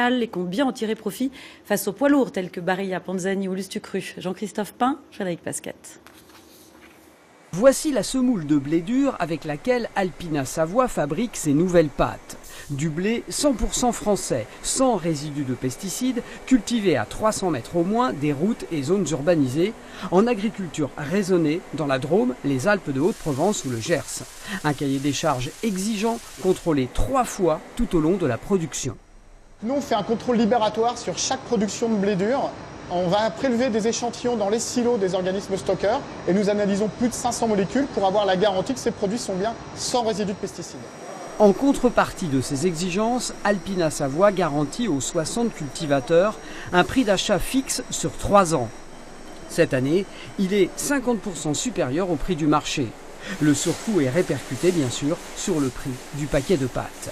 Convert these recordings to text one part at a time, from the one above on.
et compte bien en tirer profit face aux poids lourds tels que Barilla, Panzani ou Lustucru. Jean-Christophe Pain, Frédéric Pasquette. Voici la semoule de blé dur avec laquelle Alpina Savoie fabrique ses nouvelles pâtes. Du blé 100% français, sans résidus de pesticides, cultivé à 300 mètres au moins des routes et zones urbanisées, en agriculture raisonnée dans la Drôme, les Alpes de Haute-Provence ou le Gers. Un cahier des charges exigeant, contrôlé 3 fois tout au long de la production. Nous, on fait un contrôle libératoire sur chaque production de blé dur. On va prélever des échantillons dans les silos des organismes stockeurs et nous analysons plus de 500 molécules pour avoir la garantie que ces produits sont bien sans résidus de pesticides. En contrepartie de ces exigences, Alpina Savoie garantit aux 60 cultivateurs un prix d'achat fixe sur 3 ans. Cette année, il est 50% supérieur au prix du marché. Le surcoût est répercuté bien sûr sur le prix du paquet de pâtes.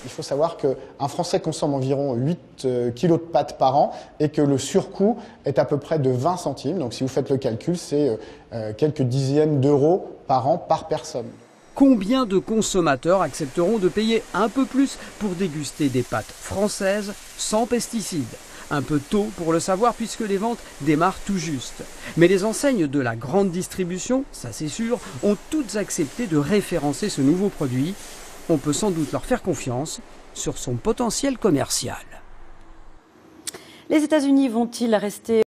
Il faut savoir qu'un Français consomme environ 8 kg de pâtes par an et que le surcoût est à peu près de 20 centimes. Donc si vous faites le calcul, c'est quelques dizaines d'euros par an par personne. Combien de consommateurs accepteront de payer un peu plus pour déguster des pâtes françaises sans pesticides? Un peu tôt pour le savoir puisque les ventes démarrent tout juste. Mais les enseignes de la grande distribution, ça c'est sûr, ont toutes accepté de référencer ce nouveau produit. On peut sans doute leur faire confiance sur son potentiel commercial. Les États-Unis vont-ils rester